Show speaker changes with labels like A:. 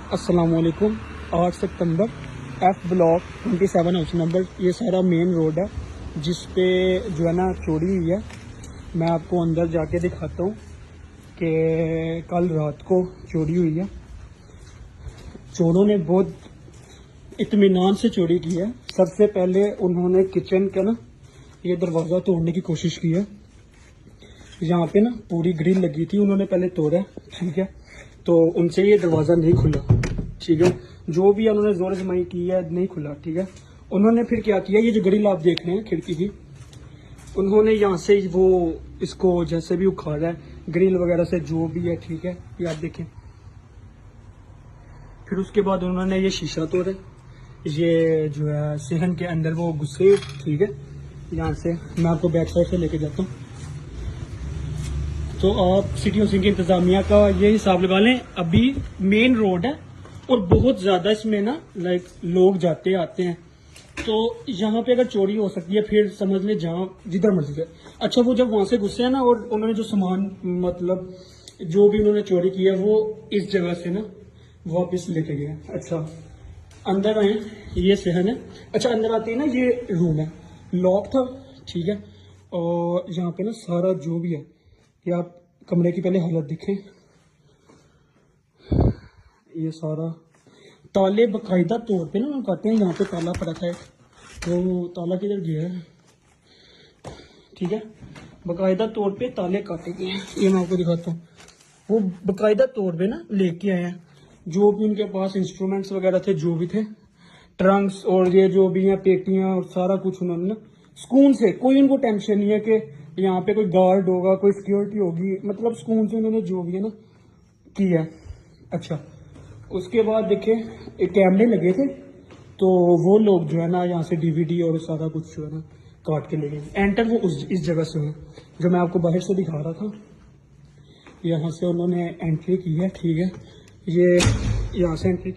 A: अस्सलामुअलैकुम। 8 सितंबर F block 27 house number, ये सारा मेन रोड है जिस पे जो है ना चोरी हुई है। मैं आपको अंदर जाके दिखाता हूँ कि कल रात को चोरी हुई है। चोरों ने बहुत इत्मीनान से चोरी की है। सबसे पहले उन्होंने किचन का ना ये दरवाज़ा तोड़ने की कोशिश की है। यहाँ पे ना पूरी ग्रिल लगी थी, उन्होंने पहले तोड़ा, ठीक है, तो उनसे ये दरवाज़ा नहीं खुला, ठीक है। जो भी उन्होंने जोर जमाई की है, नहीं खुला, ठीक है। उन्होंने फिर क्या किया, ये जो ग्रिल आप देख रहे हैं खिड़की की, उन्होंने यहाँ से वो इसको जैसे भी उखाड़ा है ग्रिल वगैरह से, जो भी है, ठीक है, ये आप देखें। फिर उसके बाद उन्होंने ये शीशा तोड़ा, ये जो है सहन के अंदर वो घुसे, ठीक है। यहाँ से मैं आपको बैक साइड से लेके जाता हूँ। तो आप सिटी हाउसिंग की इंतजामिया का ये हिसाब लगा लें, अभी मेन रोड है और बहुत ज़्यादा इसमें ना लोग जाते आते हैं, तो यहाँ पे अगर चोरी हो सकती है फिर समझ लें जहाँ जिधर मर्जी है। अच्छा, वो जब वहाँ से घुसे हैं ना और उन्होंने जो सामान मतलब जो भी उन्होंने चोरी की है वो इस जगह से ना वापस लेके गए। अच्छा, अंदर आए, ये सहन है। अच्छा, अंदर आते ही ना ये रूम है, लॉक था, ठीक है। और यहाँ पे ना सारा जो भी है, ये आप कमरे की पहले हालत देखें, ये सारा ताले बकायदा तौर पे ना काटे हैं। यहाँ पे ताला पड़ा था, तो ताला किधर गया है, ठीक है। बकायदा तौर पे ताले काटे गए हैं, ये मैं आपको दिखाता हूँ। वो बकायदा तौर पे ना लेके आए हैं जो भी उनके पास इंस्ट्रूमेंट्स वगैरह थे, जो भी थे, ट्रंक्स और ये जो भी है पेटियां और सारा कुछ उन्होंने ना सुकून से, कोई उनको टेंशन नहीं है कि यहाँ पे कोई गार्ड होगा, कोई सिक्योरिटी होगी, मतलब सुकून से उन्होंने जो भी है ना किया। अच्छा, उसके बाद देखे एक कैमरे लगे थे, तो वो लोग जो है ना यहाँ से डीवीडी और सारा कुछ जो है ना काट के ले गए। एंटर वो इस जगह से हुए जो मैं आपको बाहर से दिखा रहा था, यहाँ से उन्होंने एंट्री की है, ठीक है। ये यहाँ से एंट्री